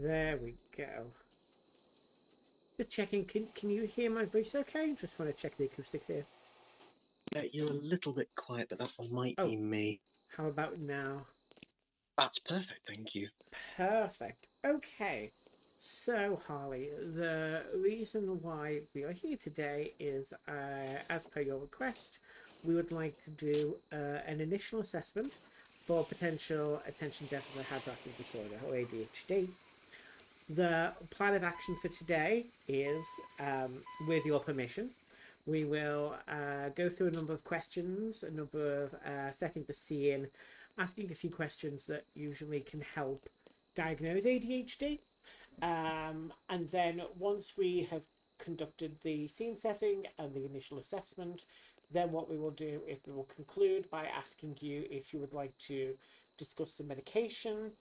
There we go. Just checking. Can you hear my voice? Okay. Just want to check the acoustics here. You're a little bit quiet, but that might Oh, be me. how about now? That's perfect, thank you. Perfect. Okay. So, Harley, the reason why we are here today is, as per your request, we would like to do an initial assessment for potential attention deficit hyperactive disorder, or ADHD. The plan of action for today is, with your permission, we will go through a number of questions, a number of setting the scene, asking a few questions that usually can help diagnose ADHD. And then once we have conducted the scene setting and the initial assessment, then what we will do is we will conclude by asking you if you would like to discuss the medication,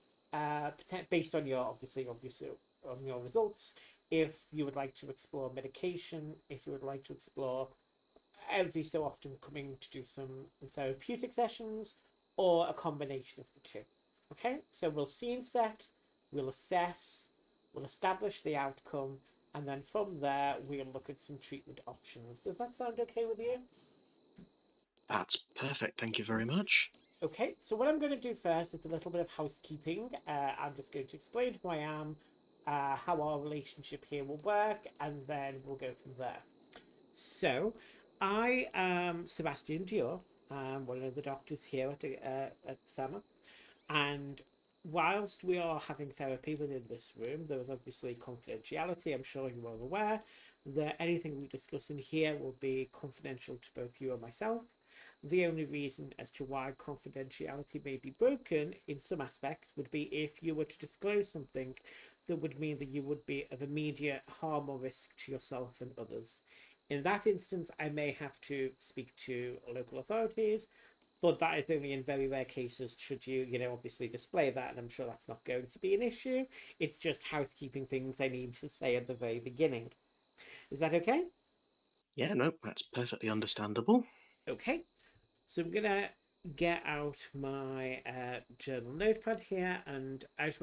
based on your obviously on your results. If you would like to explore medication, if you would like to explore every so often coming to do some therapeutic sessions, or a combination of the two. Okay, so we'll scene set, we'll assess, we'll establish the outcome, and then from there we'll look at some treatment options. Does that sound okay with you? That's perfect, thank you very much. Okay, so what I'm going to do first is a little bit of housekeeping. I'm just going to explain who I am, how our relationship here will work, and then we'll go from there. So, I am Sebastian Dior. I'm one of the doctors here at SAMA. And whilst we are having therapy within this room, there is obviously confidentiality. I'm sure you're all aware that anything we discuss in here will be confidential to both you and myself. The only reason as to why confidentiality may be broken in some aspects would be if you were to disclose something that would mean that you would be of immediate harm or risk to yourself and others. In that instance, I may have to speak to local authorities, but that is only in very rare cases should you, obviously display that, and I'm sure that's not going to be an issue. It's just housekeeping things I need to say at the very beginning. Is that okay? Yeah, no, that's perfectly understandable. Okay. So I'm gonna get out my journal notepad here, and I just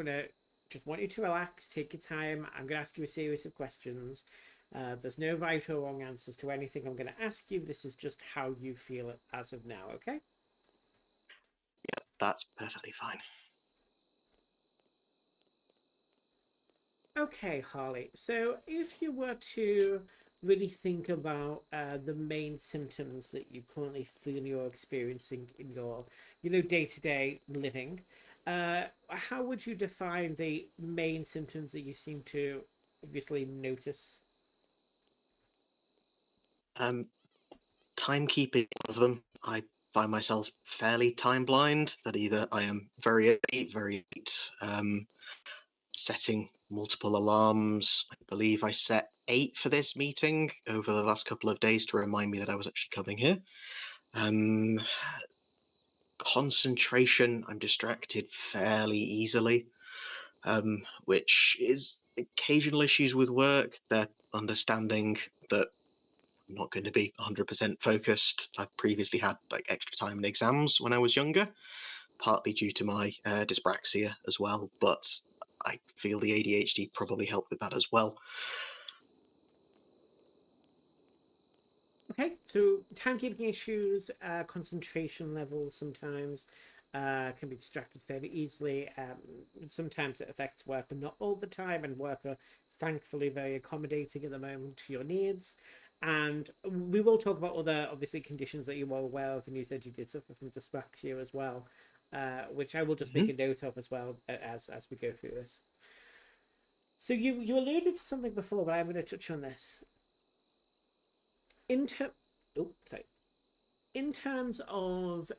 want you to relax, take your time. I'm gonna ask you a series of questions. There's no right or wrong answers to anything I'm gonna ask you. This is just how you feel as of now. Okay. Yeah, that's perfectly fine. Okay, Harley. So, if you were to really think about the main symptoms that you currently feel you're experiencing in your, day-to-day living, how would you define the main symptoms that you seem to obviously notice? Um, Timekeeping of them, I find myself fairly time blind, that either I am very early, very late, setting multiple alarms. I believe I set 8 for this meeting over the last couple of days to remind me that I was actually coming here. Um, Concentration, I'm distracted fairly easily, which is occasional issues with work. They're understanding that I'm not going to be 100% focused. I've previously had like extra time in exams when I was younger, partly due to my dyspraxia as well, but I feel the ADHD probably helped with that as well. Okay, so timekeeping issues, concentration levels sometimes can be distracted fairly easily. Sometimes it affects work, but not all the time. And work are thankfully very accommodating at the moment to your needs. And we will talk about other obviously conditions that you are aware of, and you said you did suffer from dyspraxia as well, which I will just make Mhm. a note of as well as we go through this. So you alluded to something before, but I'm going to touch on this. In ter- oh, sorry. In terms of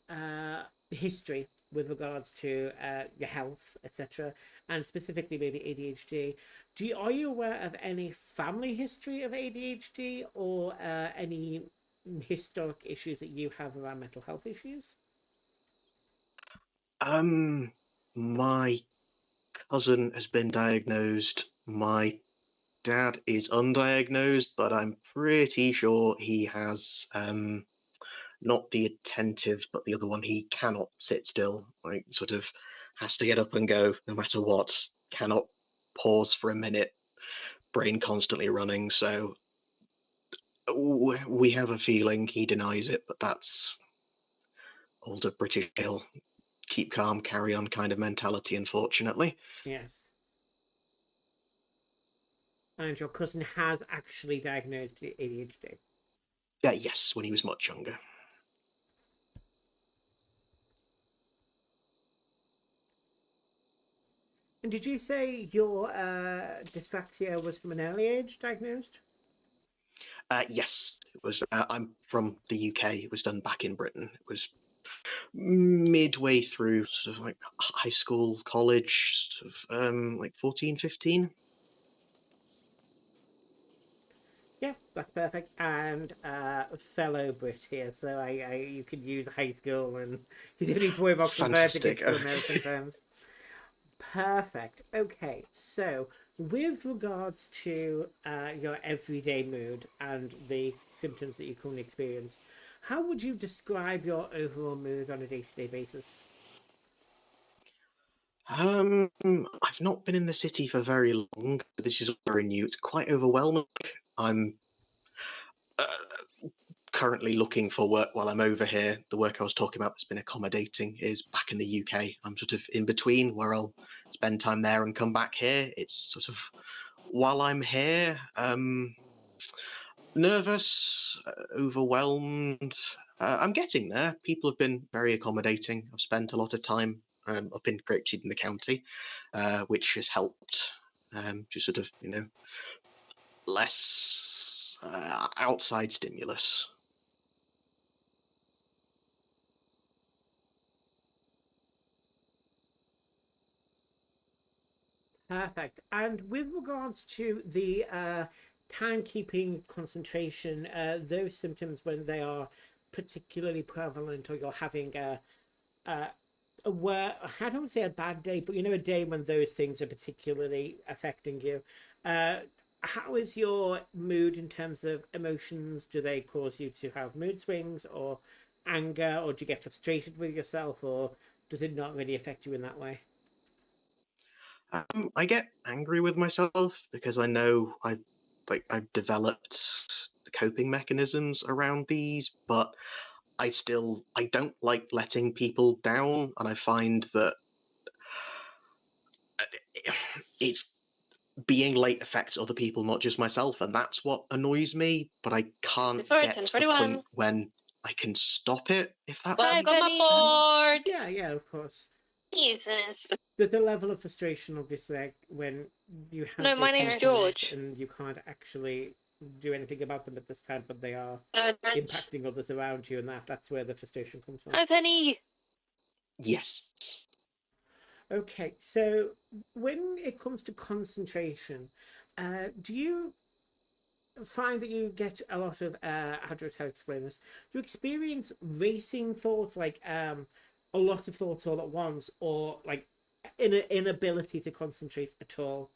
history with regards to your health, etc., and specifically maybe ADHD, are you aware of any family history of ADHD or any historic issues that you have around mental health issues? Um, my cousin has been diagnosed. My dad is undiagnosed, but I'm pretty sure he has not the attentive, but the other one. He cannot sit still. Like, sort of has to get up and go no matter what. Cannot pause for a minute, brain constantly running. So we have a feeling he denies it, but that's older British Hill, keep calm, carry on kind of mentality, unfortunately. Yes. And your cousin has actually diagnosed ADHD. Yes, when he was much younger. And did you say your dyslexia was from an early age diagnosed? Yes, it was. I'm from the UK. It was done back in Britain. It was midway through sort of like high school, college, sort of like 14, 15. Yeah, that's perfect. And fellow Brit here, so you could use high school, and you don't need to worry about converting it Fantastic. to American terms. Perfect. Okay, so with regards to your everyday mood and the symptoms that you currently experience, how would you describe your overall mood on a day-to-day basis? I've not been in the city for very long. This is all very new. It's quite overwhelming. I'm uh, currently looking for work while I'm over here. The work I was talking about that's been accommodating is back in the UK. I'm sort of in between where I'll spend time there and come back here. It's sort of while I'm here, nervous, overwhelmed. I'm getting there. People have been very accommodating. I've spent a lot of time up in Grapeseed in the county, which has helped. Just sort of, less outside stimulus. Perfect. And with regards to the timekeeping, concentration, those symptoms when they are particularly prevalent, or you're having a I don't say a bad day, but a day when those things are particularly affecting you. Uh, how is your mood in terms of emotions? Do they cause you to have mood swings or anger, or do you get frustrated with yourself, or does it not really affect you in that way? I get angry with myself because I know I've developed coping mechanisms around these, but I don't like letting people down, and I find that it's being late affects other people, not just myself, and that's what annoys me. But I can't get to the point when I can stop it. If that I've makes got my sense. board. Yeah, yeah, of course. Jesus. The level of frustration, obviously, like, when you have No, these my name's symptoms George. and you can't actually do anything about them at this time, but they are Rich. impacting others around you, and that's where the frustration comes from. Hi, Penny. Yes. Okay, so when it comes to concentration, do you find that you get a lot of how do I explain this? Do you experience racing thoughts, like a lot of thoughts all at once, or like inability to concentrate at all?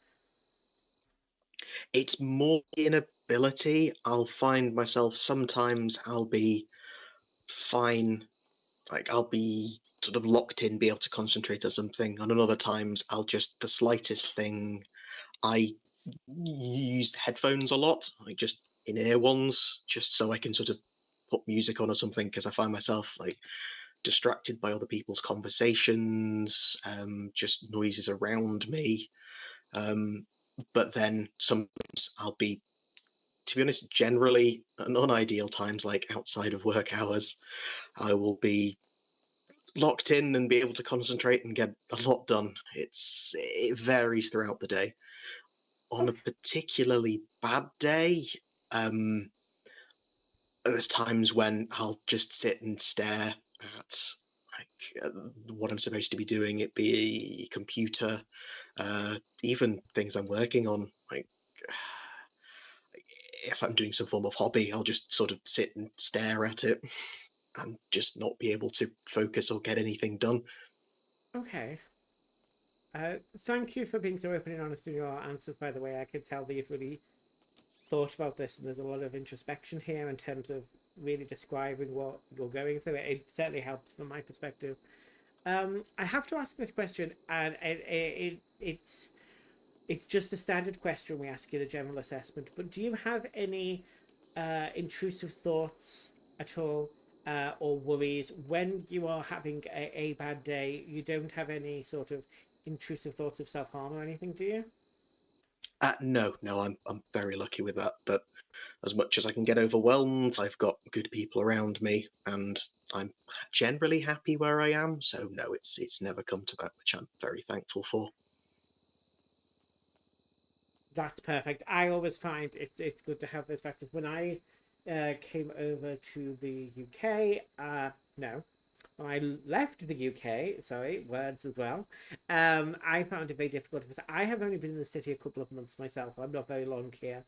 It's more inability. I'll find myself sometimes I'll be fine, like I'll be sort of locked in, be able to concentrate on something, and on other times I'll just the slightest thing. I use headphones a lot, like just in ear ones, just so I can sort of put music on or something, because I find myself like distracted by other people's conversations, just noises around me. Um, but then sometimes I'll be, to be honest, generally at non-ideal times, like outside of work hours, I will be locked in and be able to concentrate and get a lot done. It varies throughout the day. On a particularly bad day, um, there's times when I'll just sit and stare at what I'm supposed to be doing. It be a computer, even things I'm working on. Like if I'm doing some form of hobby, I'll just sort of sit and stare at it and just not be able to focus or get anything done. Okay. Thank you for being so open and honest in your answers, by the way. I can tell that you've really thought about this, and there's a lot of introspection here in terms of really describing what you're going through. It certainly helped from my perspective. I have to ask this question, and it's It's just a standard question we ask you in a general assessment. But do you have any intrusive thoughts at all, or worries when you are having a bad day? You don't have any sort of intrusive thoughts of self harm or anything, do you? No, no, I'm very lucky with that. But as much as I can get overwhelmed, I've got good people around me, and I'm generally happy where I am. So no, it's never come to that, which I'm very thankful for. That's perfect. I always find it's good to have those factors. When I came over to the UK, no, when I left the UK, sorry, words as well. I found it very difficult because I have only been in the city a couple of months myself. I'm not very long here.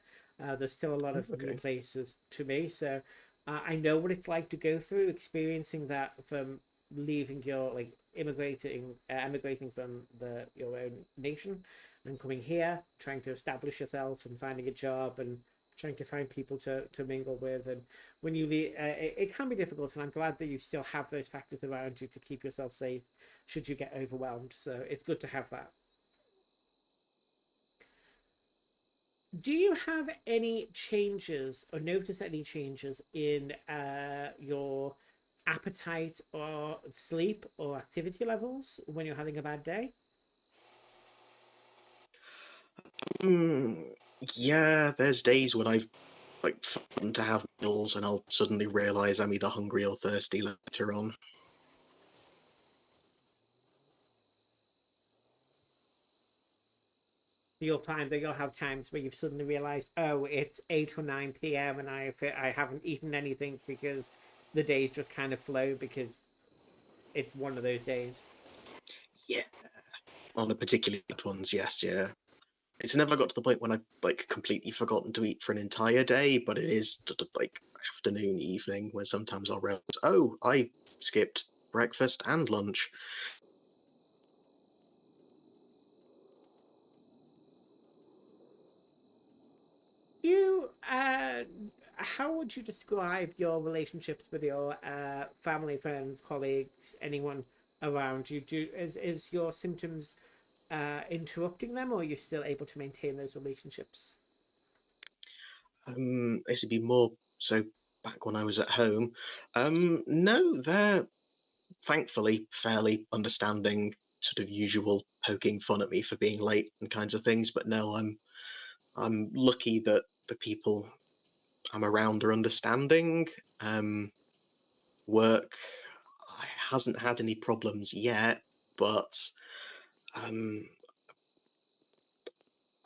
There's still a lot Oh, of new okay. places to me, so I know what it's like to go through experiencing that from leaving your like emigrating from your own nation and coming here, trying to establish yourself and finding a job and trying to find people to mingle with. And when you leave, it can be difficult. And I'm glad that you still have those factors around you to keep yourself safe should you get overwhelmed. So it's good to have that. Do you have any changes or notice any changes in your appetite or sleep or activity levels when you're having a bad day? Mm, yeah, there's days when I've like forgotten to have meals, and I'll suddenly realise I'm either hungry or thirsty later on. You'll find that you'll have times where you've suddenly realized, oh, it's 8 or 9 p.m. and I haven't eaten anything because the days just kind of flow because it's one of those days. Yeah, on the particularly bad ones, yes, yeah. It's never got to the point when I've like completely forgotten to eat for an entire day, but it is sort of like afternoon, evening, where sometimes I'll realize, oh, I skipped breakfast and lunch. You, how would you describe your relationships with your family, friends, colleagues, anyone around you? Is your symptoms interrupting them, or are you still able to maintain those relationships? This would be more so back when I was at home. No, they're thankfully fairly understanding, sort of usual poking fun at me for being late and kinds of things. But no, I'm lucky that the people I'm around are understanding. Um, Work hasn't had any problems yet, but um,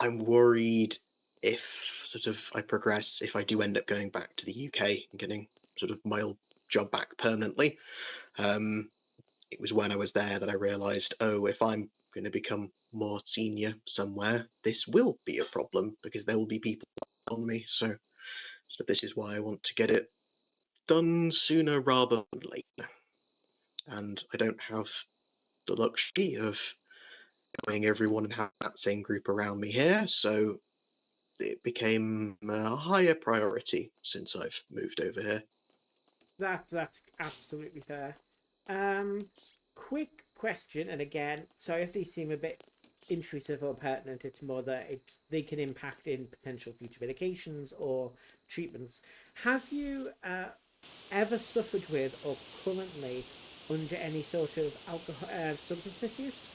I'm worried if sort of I progress, if I do end up going back to the UK and getting sort of my old job back permanently. Um, it was when I was there that I realised, oh, if I'm going to become more senior somewhere, this will be a problem because there will be people on me. So this is why I want to get it done sooner rather than later. And I don't have the luxury of knowing everyone and having that same group around me here, so it became a higher priority since I've moved over here. That's absolutely fair. Um, quick question, and again, sorry if these seem a bit intrusive or pertinent. It's more that they can impact in potential future medications or treatments. Have you ever suffered with or currently under any sort of alcohol substance misuse?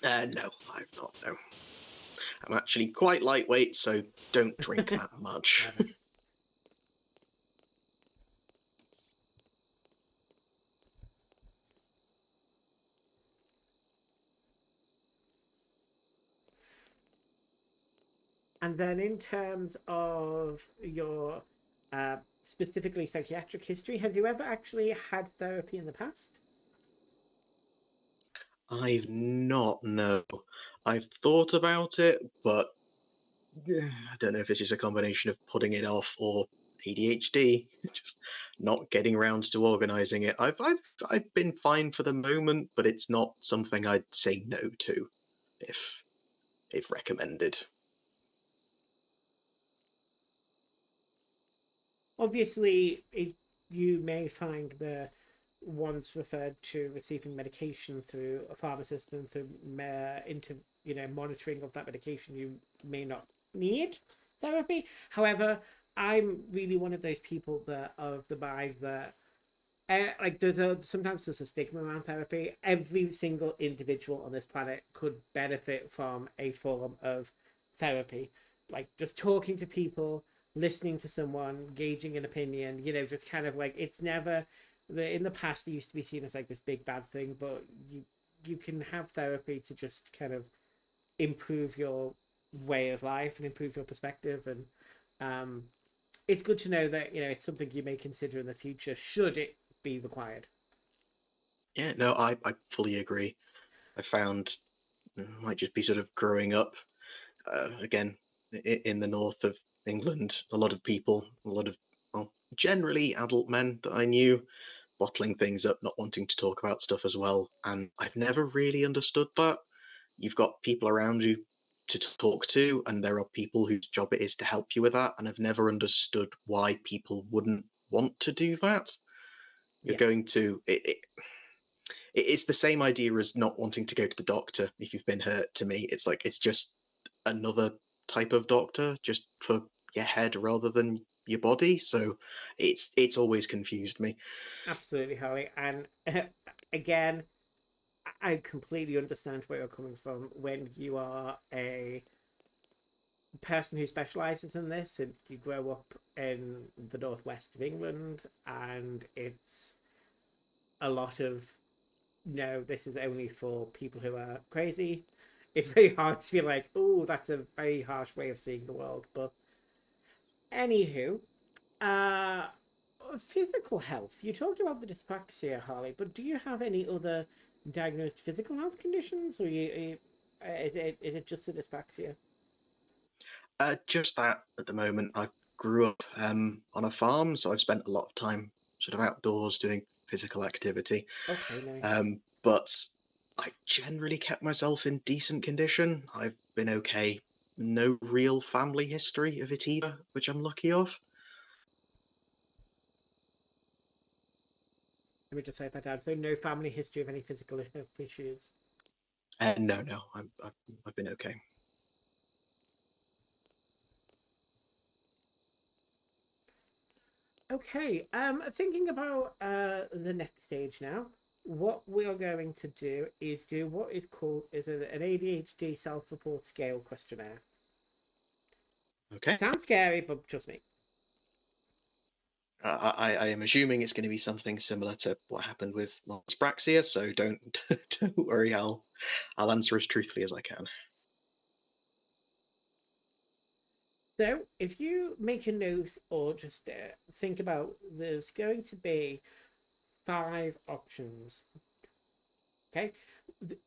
No, I've not, no. I'm actually quite lightweight, so don't drink that much. Perfect. And then in terms of your specifically psychiatric history, have you ever actually had therapy in the past? I've not, no. I've thought about it, but I don't know if it's just a combination of putting it off or ADHD, just not getting around to organising it. I've been fine for the moment, but it's not something I'd say no to if if recommended. Obviously, you may find the once referred to receiving medication through a pharmacist and through into monitoring of that medication, you may not need therapy. However, I'm really one of those people that are of the mind that like sometimes there's a stigma around therapy. Every single individual on this planet could benefit from a form of therapy, like just talking to people, listening to someone, gauging an opinion. Just kind of like it's never in the past it used to be seen as like this big bad thing, but you can have therapy to just kind of improve your way of life and improve your perspective and um it's good to know that it's something you may consider in the future should it be required. Yeah, no, I fully agree. I found might just be sort of growing up again in the north of England. A lot of people, a lot of well, generally adult men that I knew, bottling things up, not wanting to talk about stuff as well. And I've never really understood that. You've got people around you to talk to, and there are people whose job it is to help you with that. And I've never understood why people wouldn't want to do that. You're Yeah, going to it's the same idea as not wanting to go to the doctor if you've been hurt. To me, it's like it's just another type of doctor, just for your head rather than your body. So it's always confused me. absolutely, Holly. And again, I completely understand where you're coming from when you are a person who specializes in this and you grow up in the northwest of England and it's a lot of no, this is only for people who are crazy. It's very hard to be like, oh, that's a very harsh way of seeing the world. But anywho, uh, physical health. You talked about the dyspraxia, Harley, but do you have any other diagnosed physical health conditions, or is it just the dyspraxia? Just that at the moment. I grew up on a farm, so I've spent a lot of time sort of outdoors doing physical activity. Okay, nice. But I've generally kept myself in decent condition. I've been okay. No real family history of it either, which I'm lucky of. Let me just say that down. So, no family history of any physical health issues. No, no, I've been okay. Okay, thinking about the next stage now. What we are going to do is do what is called an ADHD self-report scale questionnaire. Okay. Sounds scary, but trust me. I am assuming it's going to be something similar to what happened with dyspraxia, so don't don't worry. I'll answer as truthfully as I can. So, if you make a note or just think about, there's going to be 5 options. Okay,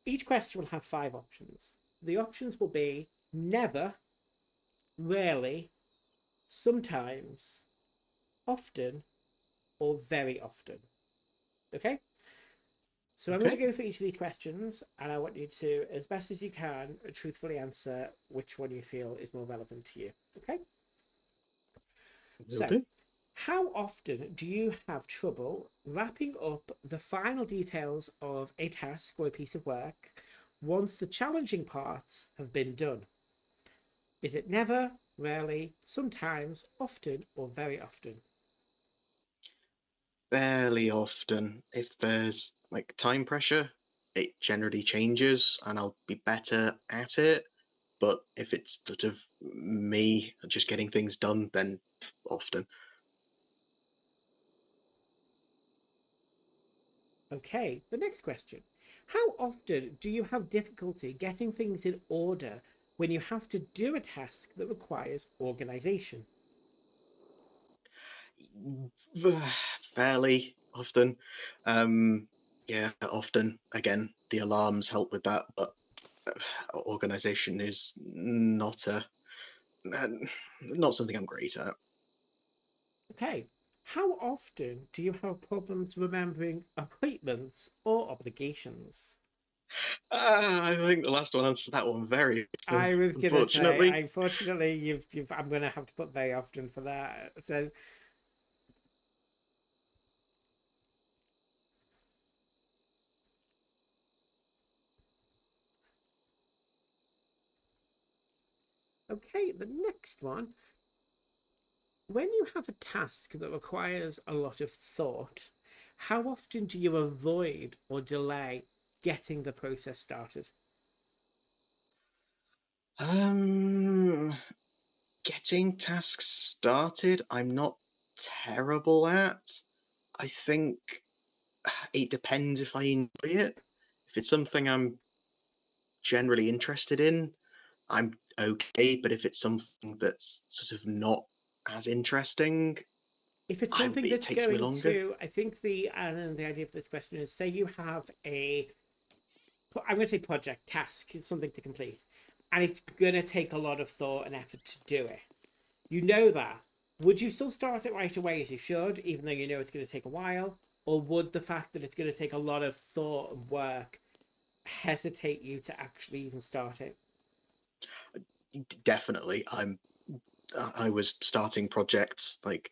each question will have 5 options. The options will be never, rarely, sometimes, often, or very often. Okay, so I'm going to Okay, go through each of these questions, and I want you to, as best as you can, truthfully answer which one you feel is more relevant to you. Okay, will so do. how often do you have trouble wrapping up the final details of a task or a piece of work once the challenging parts have been done? Is it never, rarely, sometimes, often, or very often? Fairly often, if there's like time pressure, it generally changes, and I'll be better at it. But if it's sort of me just getting things done, then often. Okay, the next question. How often do you have difficulty getting things in order when you have to do a task that requires organization? Fairly often. Um, yeah, often. Again, the alarms help with that, but organization is uh, not something I'm great at. Okay, how often do you have problems remembering appointments or obligations? I think the last one answers that one very often, I was gonna say, unfortunately. unfortunately, I'm gonna have to put very often for that. So Okay, the next one. When you have a task that requires a lot of thought, how often do you avoid or delay getting the process started? Um, Getting tasks started, I'm not terrible at. I think it depends if I enjoy it. If it's something I'm generally interested in, I'm okay. But if it's something that's sort of not as interesting, If it's something it that's takes me going longer. to, I think the idea of this question is, say you have a, I'm going to say project task, it's something to complete, and it's going to take a lot of thought and effort to do it. You know that. Would you still start it right away as you should, even though you know it's going to take a while? Or would the fact that it's going to take a lot of thought and work hesitate you to actually even start it? Definitely, I was starting projects like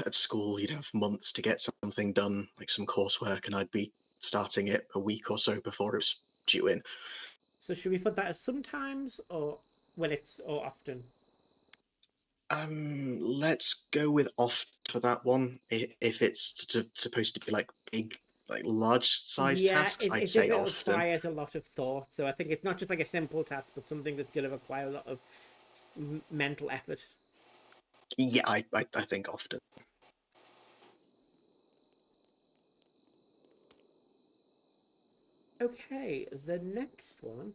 at school. You'd have months to get something done, like some coursework, and I'd be starting it a week or so before it was due in. So should we put that as sometimes or when it's or often? Let's go with off for that one. If it's supposed to be like big, like large size Yeah, tasks, I'd it's if say it often. requires a lot of thought. So I think it's not just like a simple task, but something that's going to require a lot of mental effort. Yeah, I think often. Okay, the next one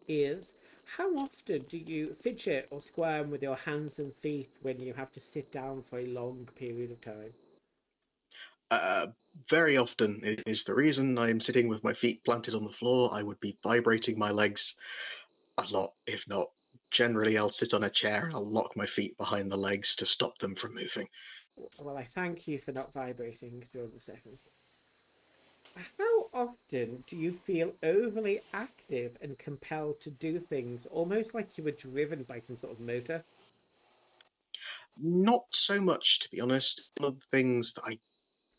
is how often do you fidget or squirm with your hands and feet when you have to sit down for a long period of time? Uh, Very often it is the reason I'm sitting with my feet planted on the floor. I would be vibrating my legs a lot, if not. Generally, I'll sit on a chair and I'll lock my feet behind the legs to stop them from moving. Well, I thank you for not vibrating during the second. How often do you feel overly active and compelled to do things almost like you were driven by some sort of motor? Not so much, to be honest. One of the things that I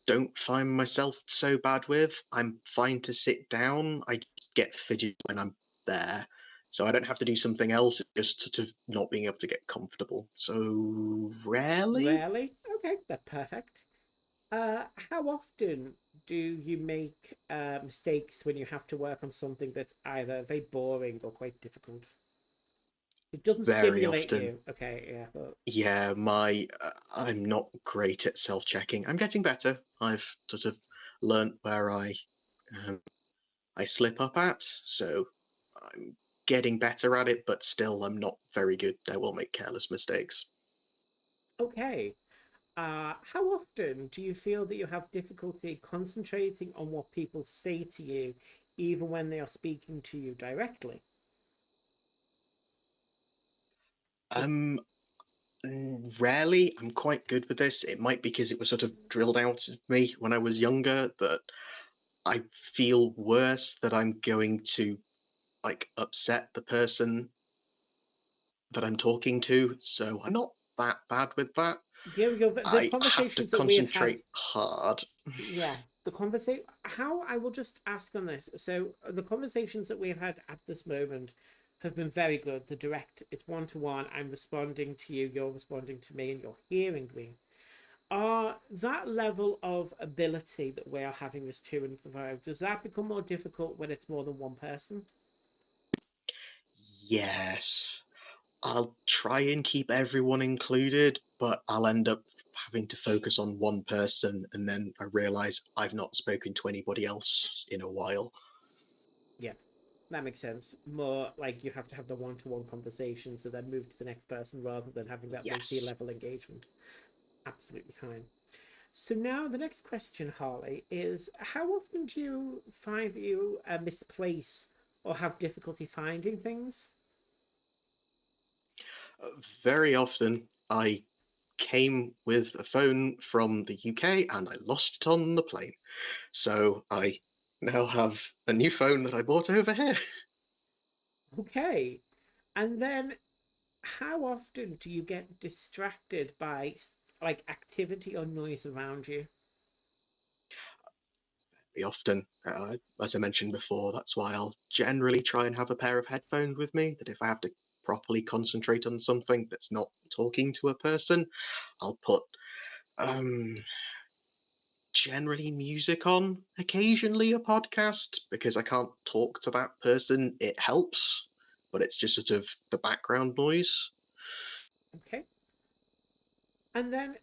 don't find myself so bad with, I'm fine to sit down. I get fidgety when I'm there. So I don't have to do something else, just sort of not being able to get comfortable. So rarely. Rarely. Okay, that's perfect. How often do you make mistakes when you have to work on something that's either very boring or quite difficult? It doesn't Very stimulate often. you. Okay, yeah, but Yeah, my I'm not great at self-checking. I'm getting better. I've sort of learnt where um, I slip up at, so I'm getting better at it. But still, I'm not very good. I will make careless mistakes. okay. How often do you feel that you have difficulty concentrating on what people say to you, even when they are speaking to you directly? The Um, Rarely. I'm quite good with this. It might be because it was sort of drilled out of me when I was younger that I feel worse that I'm going to like upset the person that I'm talking to. So I'm not that bad with that. There we go. The I have to conversations that we have had, concentrate hard. yeah, the conversation. How I will just ask on this. So the conversations that we've had at this moment have been very good. The direct, it's one to one. I'm responding to you. You're responding to me, and you're hearing me. That level of ability that we are having this to and fro, does that become more difficult when it's more than one person? Yes. I'll try and keep everyone included, but I'll end up having to focus on one person and then I realize I've not spoken to anybody else in a while. Yeah, that makes sense. More like you have to have the one-to-one conversation, so then move to the next person rather than having that Yes. multi-level engagement. Absolutely fine. So now the next question, Harley, is how often do you find that you misplace or have difficulty finding things? Very often I came with a phone from the UK and I lost it on the plane. So I now have a new phone that I bought over here. Okay. And then how often do you get distracted by like activity or noise around you? Very often, as I mentioned before, that's why I'll generally try and have a pair of headphones with me. That if I have to properly concentrate on something that's not talking to a person, I'll put um generally music on, occasionally a podcast, because I can't talk to that person. It helps, but it's just sort of the background noise. Okay. And then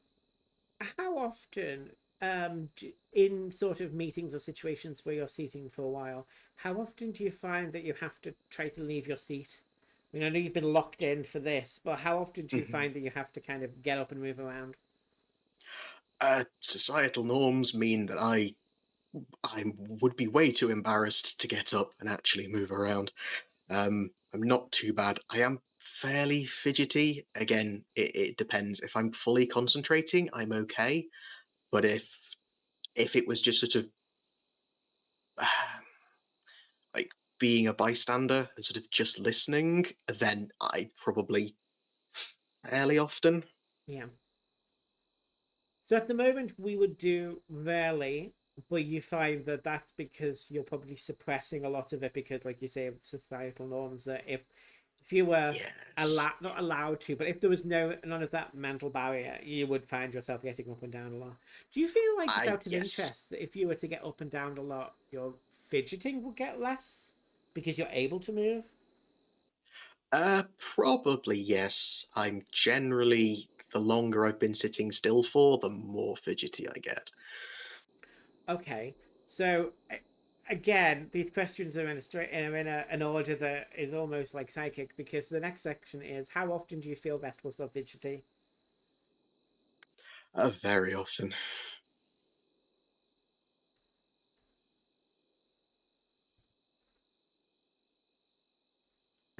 how often, in sort of meetings or situations where you're sitting for a while, how often do you find that you have to try to leave your seat? I mean, I know you've been locked in for this, but how often do you Mhm. find that you have to kind of get up and move around? Societal norms mean that I would be way too embarrassed to get up and actually move around. I'm not too bad. I am fairly fidgety. Again, it depends. If I'm fully concentrating, I'm okay. But if it was just sort of like being a bystander and sort of just listening, then I probably fairly often. Yeah. So at the moment, we would do rarely, but you find that that's because you're probably suppressing a lot of it because, like you say, of societal norms. That if you were Yes, allowed, not allowed to, but if there was none of that mental barrier, you would find yourself getting up and down a lot. Do you feel like, just I out of yes. interest, that if you were to get up and down a lot, your fidgeting would get less because you're able to move? Probably yes. I'm generally the longer I've been sitting still for, the more fidgety I get. Okay, so again, these questions are in an order that is almost like psychic because the next section is how often do you feel restless or fidgety, Very often.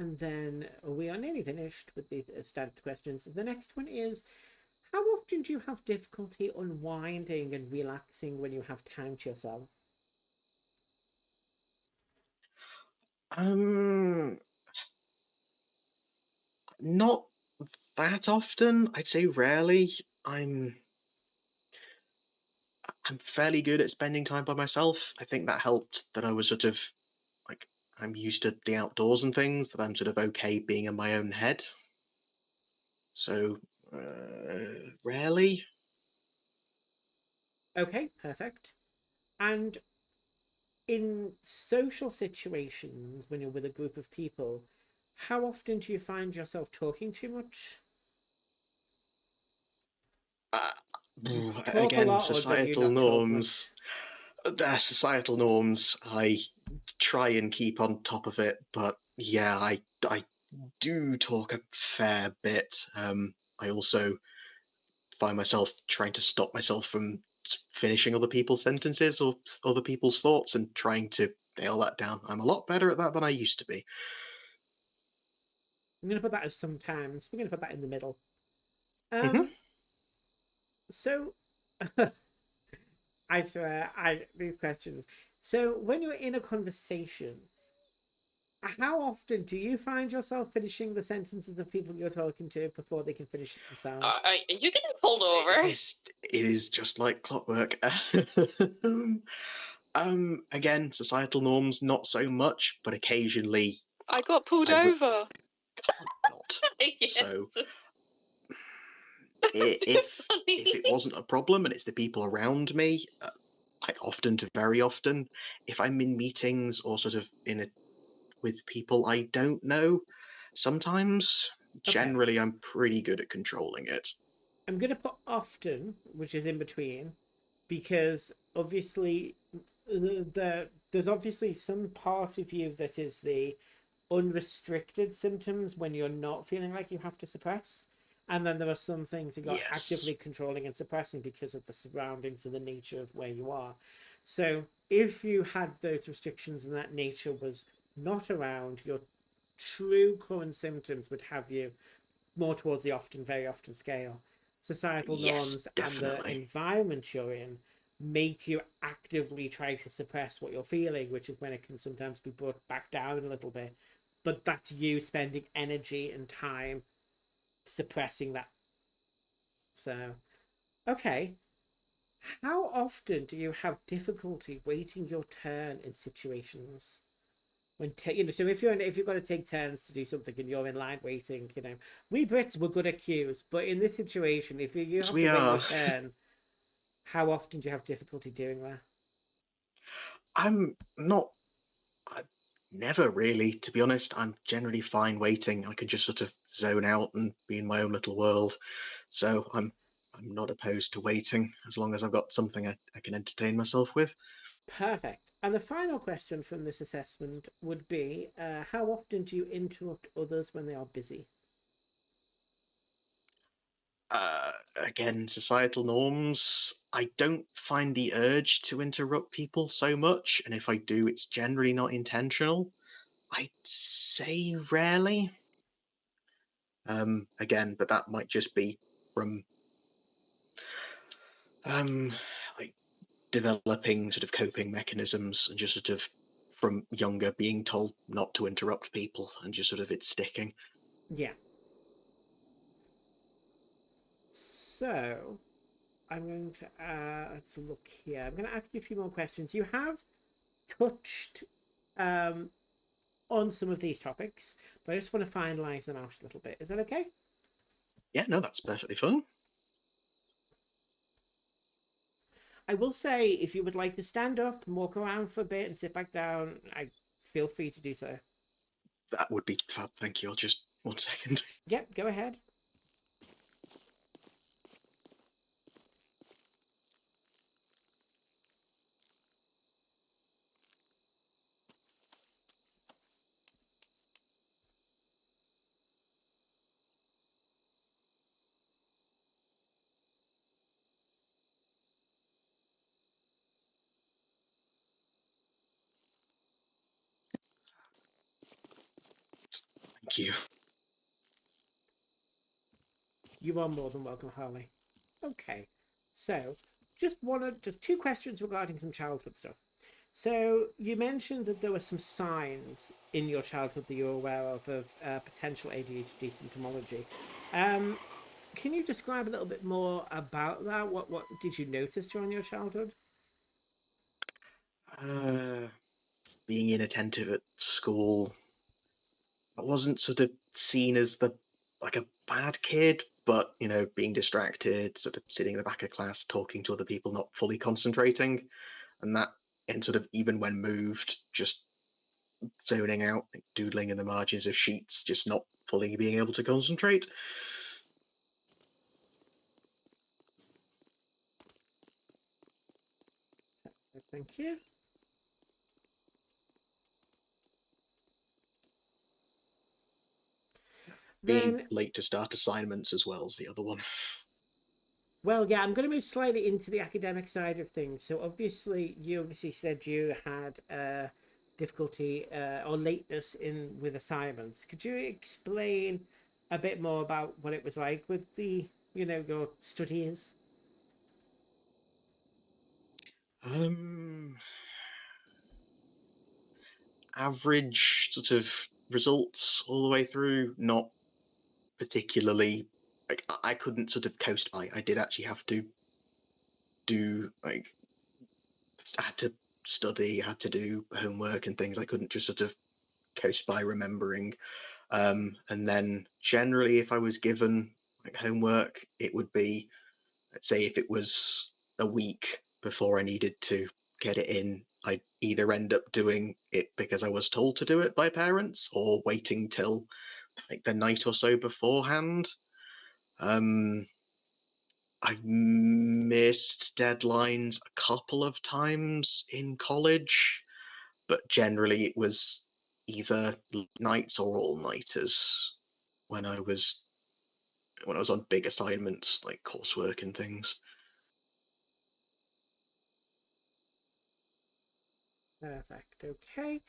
and then we are nearly finished with the standard questions. The next one is how often do you have difficulty unwinding and relaxing when you have time to yourself? Um, Not that often. I'd say rarely. I'm fairly good at spending time by myself. I think that helped that I was sort of like I'm used to the outdoors and things, that I'm sort of okay being in my own head. So rarely. Okay, perfect. And in social situations, when you're with a group of people, how often do you find yourself talking too much? Uh, Do you talk a Again, lot or do you not talk much? societal norms. I try and keep on top of it, but yeah, I do talk a fair bit. I also find myself trying to stop myself from finishing other people's sentences or other people's thoughts and trying to nail that down. I'm a lot better at that than I used to be. I'm gonna put that as sometimes. We're gonna put that in the middle. Hmm. So I swear, I these questions. So when you're in a conversation, how often do you find yourself finishing the sentences of people you're talking to before they can finish it themselves? Are you getting pulled It over? is it is just like clockwork. Again, societal norms not so much, but occasionally I got pulled I would over. not. Yes. So That's too if funny. it wasn't a problem and it's the people around me, quite often to very often, if I'm in meetings or sort of in a with people I don't know, sometimes Okay, generally I'm pretty good at controlling it. I'm gonna put often, which is in between, because obviously there's obviously some part of you that is the unrestricted symptoms when you're not feeling like you have to suppress. And then there are some things that you're Yes. actively controlling and suppressing because of the surroundings and the nature of where you are. So if you had those restrictions and that nature was not around, your true current symptoms would have you more towards the often, very often scale. Societal Yes, norms and the definitely. environment you're in make you actively try to suppress what you're feeling, which is when it can sometimes be brought back down a little bit. But that's you spending energy and time suppressing that. So, okay. How often do you have difficulty waiting your turn in situations? So if you've got to take turns to do something and you're in line waiting, we Brits were good at queues, but in this situation, if you Yes, have to we wait your are. turn, how often do you have difficulty doing that? I'm not. I never really, to be honest. I'm generally fine waiting. I can just sort of zone out and be in my own little world. So I'm not opposed to waiting as long as I've got something I can entertain myself with. Perfect. And the final question from this assessment would be, how often do you interrupt others when they are busy? Again, societal norms. I don't find the urge to interrupt people so much, and if I do, it's generally not intentional. I'd say rarely. Again, but that might just be from um, like developing sort of coping mechanisms and just sort of from younger being told not to interrupt people and just sort of it's sticking. Yeah. So I'm going to let's look here. I'm going to ask you a few more questions. You have touched um, on some of these topics, but I just want to finalize them out a little bit. Is that okay? Yeah, no, that's perfectly fine. I will say, if you would like to stand up and walk around for a bit and sit back down, I feel free to do so. That would be fab. Thank you. I'll just 1 second. Yep, go ahead. Thank you. You are more than welcome, Harley. Okay, so just two questions regarding some childhood stuff. So you mentioned that there were some signs in your childhood that you were aware of potential ADHD symptomology. Um, can you describe a little bit more about that? What did you notice during your childhood? Uh, Being inattentive at school, I wasn't sort of seen as the like a bad kid, but being distracted, sort of sitting in the back of class, talking to other people, not fully concentrating, and that, and sort of even when moved, just zoning out, like doodling in the margins of sheets, just not fully being able to concentrate. Thank you. Being Then, late to start assignments as well as the other one. well, yeah, I'm going to move slightly into the academic side of things. So obviously, you obviously said you had difficulty or lateness in with assignments. Could you explain a bit more about what it was like with your studies? Um, Average sort of results all the way through, not particularly. Like I couldn't sort of coast by. I did actually have to do like I had to study, I had to do homework and things. I couldn't just sort of coast by remembering. And then generally, if I was given like homework, it would be, let's say, if it was a week before I needed to get it in, I'd either end up doing it because I was told to do it by parents or waiting till like the night or so beforehand. Um, I've missed deadlines a couple of times in college, but generally it was either nights or all nighters when I was on big assignments like coursework and things. Perfect. Okay.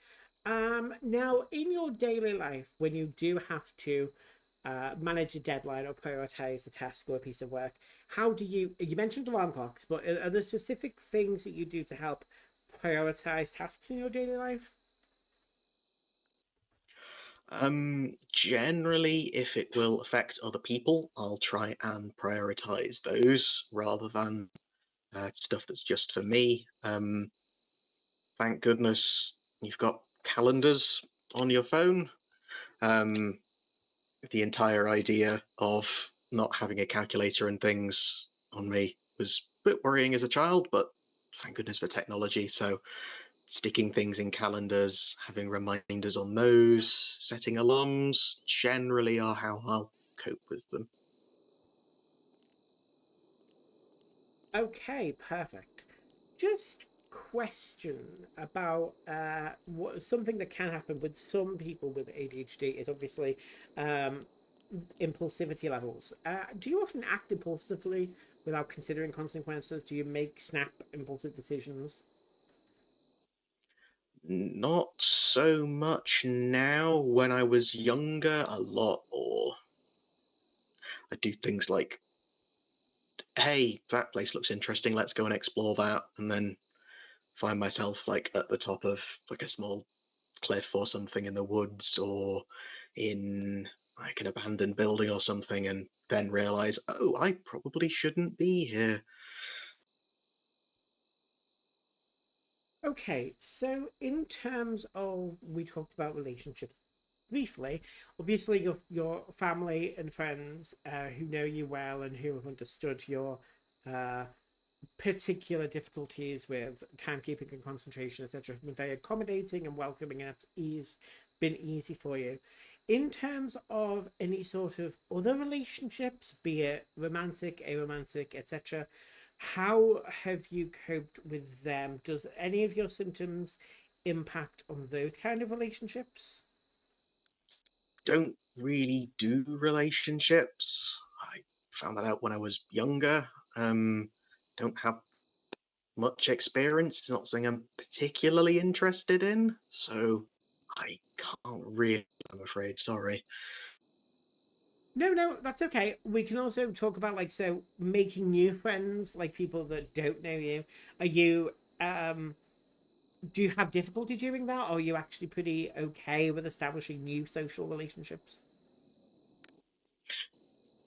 Now, in your daily life, when you do have to manage a deadline or prioritize a task or a piece of work, how do you mentioned alarm clocks, but are there specific things that you do to help prioritize tasks in your daily life? Generally, if it will affect other people, I'll try and prioritize those rather than stuff that's just for me. Thank goodness you've got calendars on your phone. Um, the entire idea of not having a calculator and things on me was a bit worrying as a child, but thank goodness for technology. So sticking things in calendars, having reminders on those, setting alarms generally are how I'll cope with them. Okay, perfect. Just question about what something that can happen with some people with ADHD is obviously um, impulsivity levels. Do you often act impulsively without considering consequences? Do you make snap impulsive decisions? Not so much now. When I was younger, a lot more. I do things like, hey, that place looks interesting, let's go and explore that, and then find myself like at the top of like a small cliff or something in the woods or in like an abandoned building or something, and then realize, oh, I probably shouldn't be here. Okay, so in terms of we talked about relationships briefly. Obviously, your family and friends who know you well and who have understood your uh, particular difficulties with timekeeping and concentration, etc., have been very accommodating and welcoming, and it's been easy for you. In terms of any sort of other relationships, be it romantic, aromantic, etc., how have you coped with them? Does any of your symptoms impact on those kind of relationships? Don't really do relationships. I found that out when I was younger. Don't have much experience. It's not something I'm particularly interested in, so I can't really, I'm afraid. Sorry. No, no, that's okay. We can also talk about like so making new friends, like people that don't know you. Are you do you have difficulty doing that, or are you actually pretty okay with establishing new social relationships?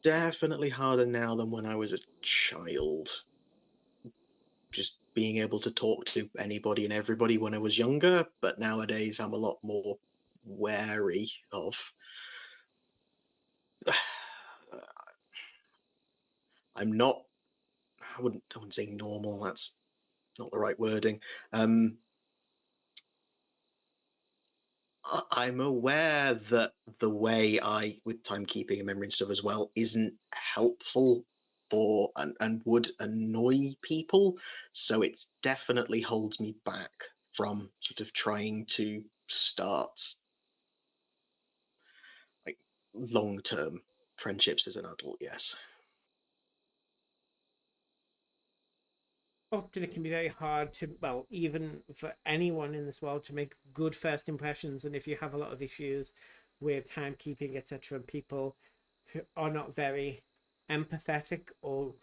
Definitely harder now than when I was a child. Just being able to talk to anybody and everybody when I was younger, but nowadays I'm a lot more wary of. I'm not. I wouldn't say normal. That's not the right wording. Um, I'm aware that the way I, with timekeeping and memory and stuff as well, isn't helpful or and would annoy people. So it's definitely holds me back from sort of trying to start like long term friendships as an adult. Yes. Often it can be very hard to, well, even for anyone in this world to make good first impressions. And if you have a lot of issues with timekeeping, etc., and people who are not very empathetic or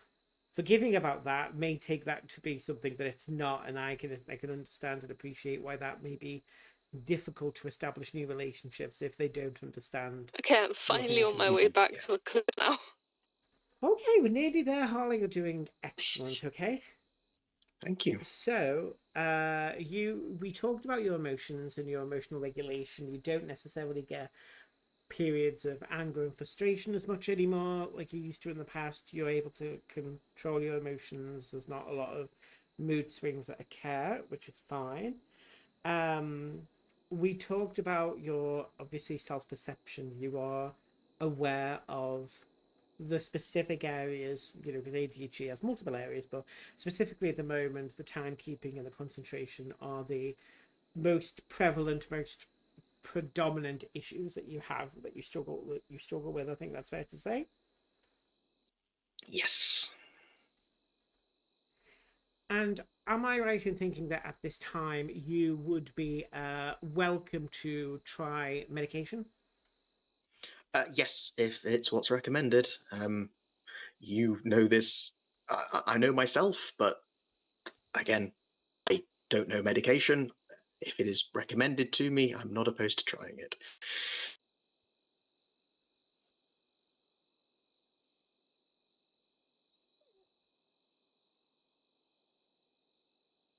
forgiving about that may take that to be something that it's not, and I can understand and appreciate why that may be difficult to establish new relationships if they don't understand Okay, I'm your finally on my conditions. way Mhm. back Yeah. to a clip now. Okay, we're nearly there, Harley. You're doing excellent. Okay, Thank you. so we talked about your emotions and your emotional regulation. You don't necessarily get periods of anger and frustration as much anymore like you used to in the past. You're able to control your emotions. There's not a lot of mood swings that occur, which is fine. um we talked about your obviously self-perception. You are aware of the specific areas, because ADHD has multiple areas, but specifically at the moment the timekeeping and the concentration are the most prevalent, most predominant issues that you have, that you struggle with. I think that's fair to say. Yes. And am I right in thinking that at this time you would be welcome to try medication? Yes, if it's what's recommended. You know this. I know myself, but again, I don't know medication. If it is recommended to me, I'm not opposed to trying it.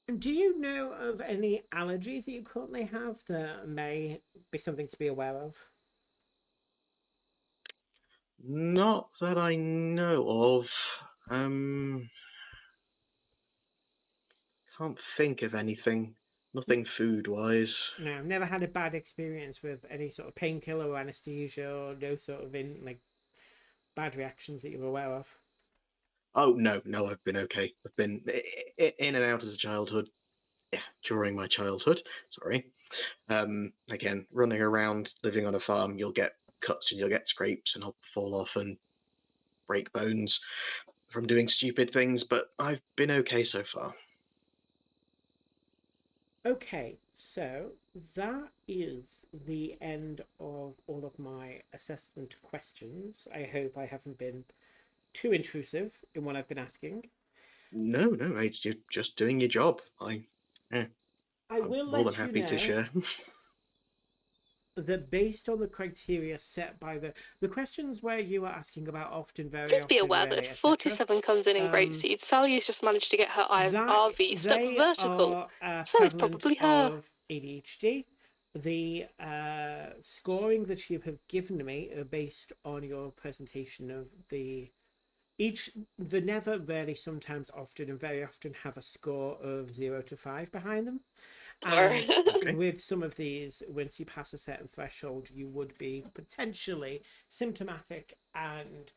Do you know of any allergies that you currently have that may be something to be aware of? Not that I know of. Can't think of anything. Nothing food wise. No, I've never had a bad experience with any sort of painkiller or anesthesia or no sort of bad reactions that you're aware of. Oh no, I've been okay. I've been in and out as a childhood. Yeah, during my childhood. Sorry. Again, running around, living on a farm, you'll get cuts and you'll get scrapes, and I'll fall off and break bones from doing stupid things. But I've been okay so far. Okay, so that is the end of all of my assessment questions. I hope I haven't been too intrusive in what I've been asking. No, you're just doing your job. Yeah, I I'm will more than let you happy to know share. that based on the criteria set by the questions where you are asking about often, very Please be often, aware that rarely, if etc., 47 comes in um, grapeseed, Sally has just managed to get her that RV stuck they vertical. are So it's prevalent probably her. of ADHD. The scoring that you have given me are based on your presentation of the never, rarely, sometimes, often, and very often have a score of 0 to 5 behind them. And Okay. with some of these, once you pass a certain threshold, you would be potentially symptomatic and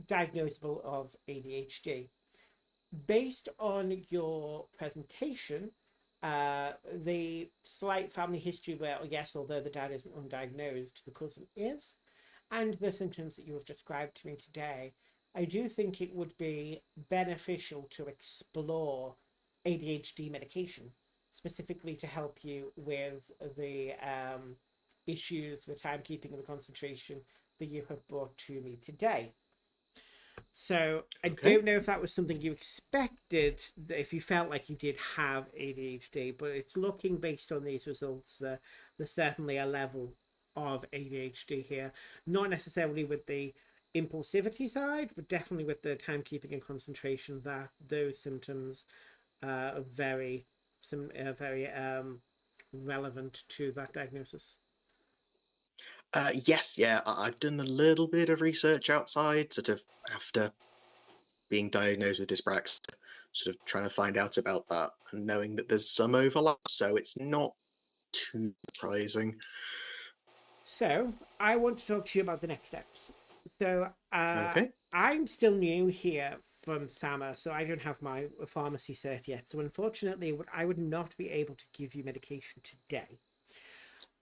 diagnosable of ADHD. Based on your presentation, the slight family history where, yes, although the dad isn't undiagnosed, the cousin is, and the symptoms that you have described to me today, I do think it would be beneficial to explore ADHD medication, specifically to help you with the issues, the timekeeping, and the concentration that you have brought to me today. So I Okay. don't know if that was something you expected, if you felt like you did have ADHD, but it's looking based on these results that there's certainly a level of ADHD here. Not necessarily with the impulsivity side, but definitely with the timekeeping and concentration. That those symptoms are very relevant to that diagnosis. Yes, yeah, I've done a little bit of research outside, sort of after being diagnosed with dyspraxia, sort of trying to find out about that and knowing that there's some overlap, so it's not too surprising. So I want to talk to you about the next steps. So Okay. I'm still new here from Sama, so I don't have my pharmacy cert yet. So unfortunately, I would not be able to give you medication today.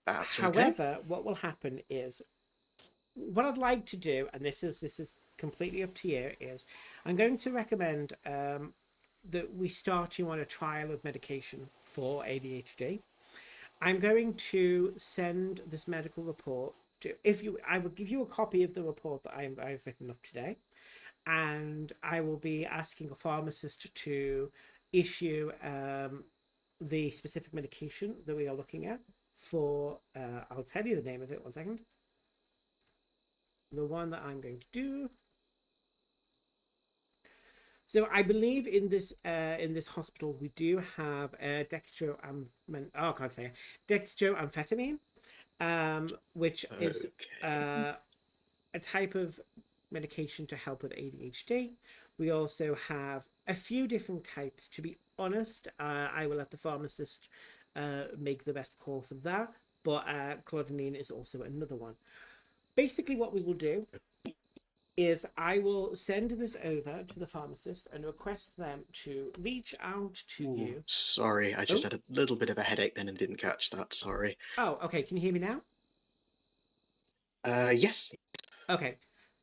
That's okay. However, what will happen is what I'd like to do, and this is completely up to you, is I'm going to recommend that we start you on a trial of medication for ADHD. I'm going to send this medical report to, if you, I will give you a copy of the report that I've written up today, and I will be asking a pharmacist to issue the specific medication that we are looking at for, I'll tell you the name of it, 1 second. The one that I'm going to do. So I believe in this hospital we do have I can't say it, dextroamphetamine, which is Okay. uh, a type of medication to help with ADHD. We also have a few different types. To be honest, I will let the pharmacist make the best call for that. But clonidine is also another one. Basically, what we will do is I will send this over to the pharmacist and request them to reach out to Ooh, you. sorry, I just Oh, had a little bit of a headache then and didn't catch that. Sorry. oh, okay. Can you hear me now? Yes. Okay.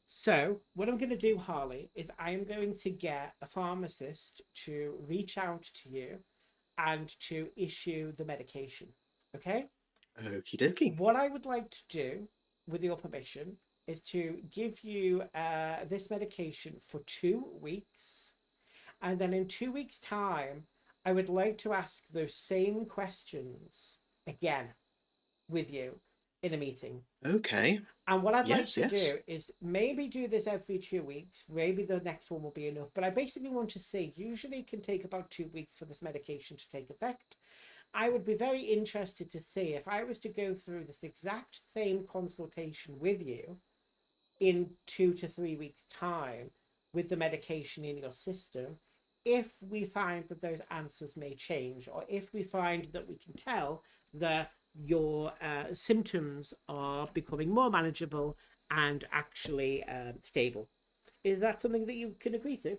So, what I'm going to do, Harley, is I am going to get a pharmacist to reach out to you and to issue the medication. Okay? Okie dokie. What I would like to do, with your permission, is to give you this medication for 2 weeks. And then in 2 weeks' time, I would like to ask those same questions again with you in a meeting. Okay. And what I'd like Yes, to yes. do is maybe do this every 2 weeks. Maybe the next one will be enough. But I basically want to say, usually it can take about 2 weeks for this medication to take effect. I would be very interested to see if I was to go through this exact same consultation with you in 2 to 3 weeks' time with the medication in your system, if we find that those answers may change, or if we find that we can tell that your symptoms are becoming more manageable and actually stable. Is that something that you can agree to?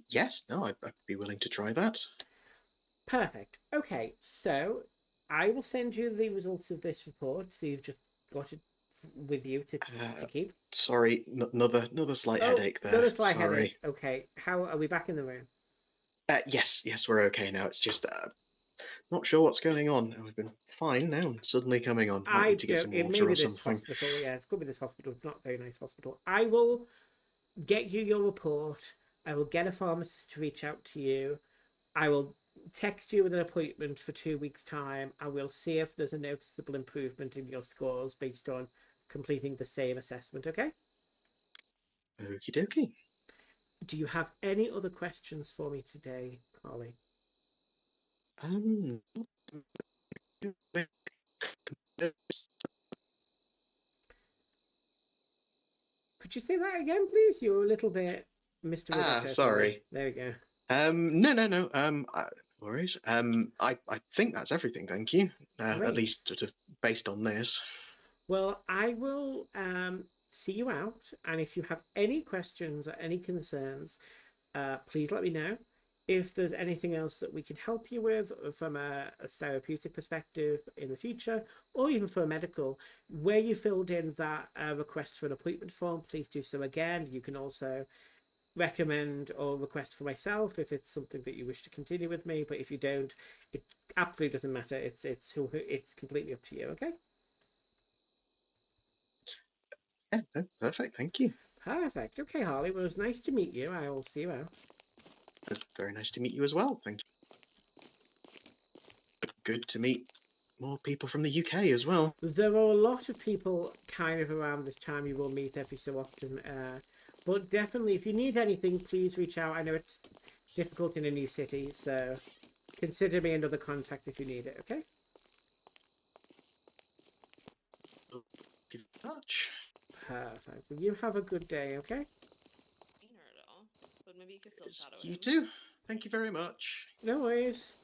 Yes, no, I'd be willing to try that. Perfect. Okay, so I will send you the results of this report, so you've just got it with you to keep. Sorry, another slight Oh, headache there. not a slight Sorry. headache. Okay, how are we back in the room? Yes, we're okay now. It's just not sure what's going on. We've been fine now, and suddenly coming on. Might I need to get don't. some It may water be or this something. hospital. Yeah, it could be this hospital. It's not a very nice hospital. I will get you your report. I will get a pharmacist to reach out to you. I will text you with an appointment for 2 weeks' time. I will see if there's a noticeable improvement in your scores based on completing the same assessment. Okay. Okie dokie. Do you have any other questions for me today, Carly? Um, Could you say that again, please? You're a little bit Mr. Roboto for me. sorry. There we go. No. Worries. I think that's everything. Thank you. At Great. least sort of based on this. Well, I will see you out, and if you have any questions or any concerns, please let me know. If there's anything else that we can help you with from a therapeutic perspective in the future, or even for a medical, where you filled in that request for an appointment form, please do so again. You can also recommend or request for myself if it's something that you wish to continue with me. But if you don't, it absolutely doesn't matter. It's completely up to you. Okay. Yeah, no, perfect. Thank you. Perfect. Okay, Harley. Well, it was nice to meet you. I will see you out. Very nice to meet you as well. Thank you. Good to meet more people from the UK as well. There are a lot of people kind of around this time you will meet every so often. But definitely, if you need anything, please reach out. I know it's difficult in a new city, so consider me another contact if you need it, okay? Give a touch. Perfect. Well, you have a good day, okay? Seen her at all, but maybe you could still Yes, shadow you him. too. Thank you very much. No worries.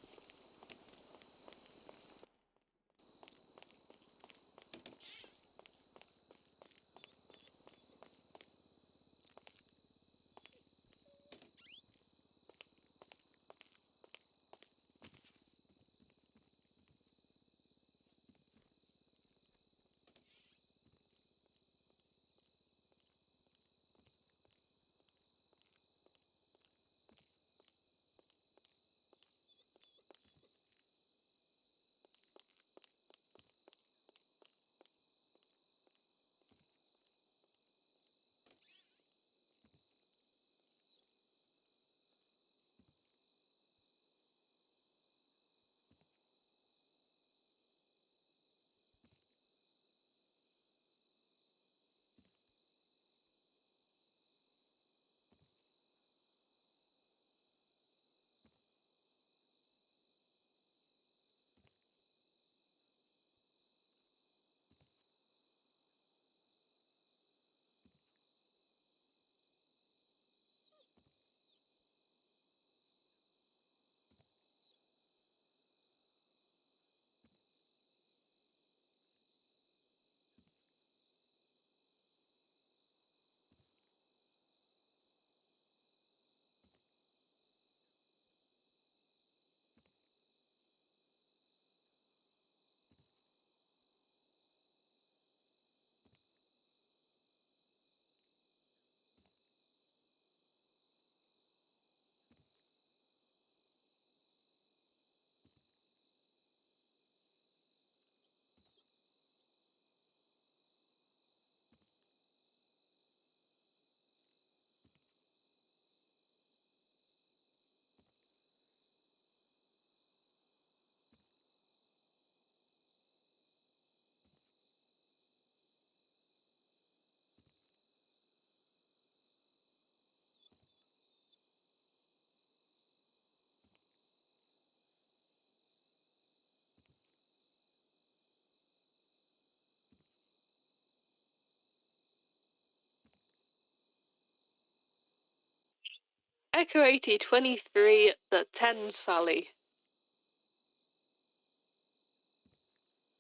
Echo 80, 23, the 10, Sally.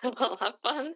Well, have fun.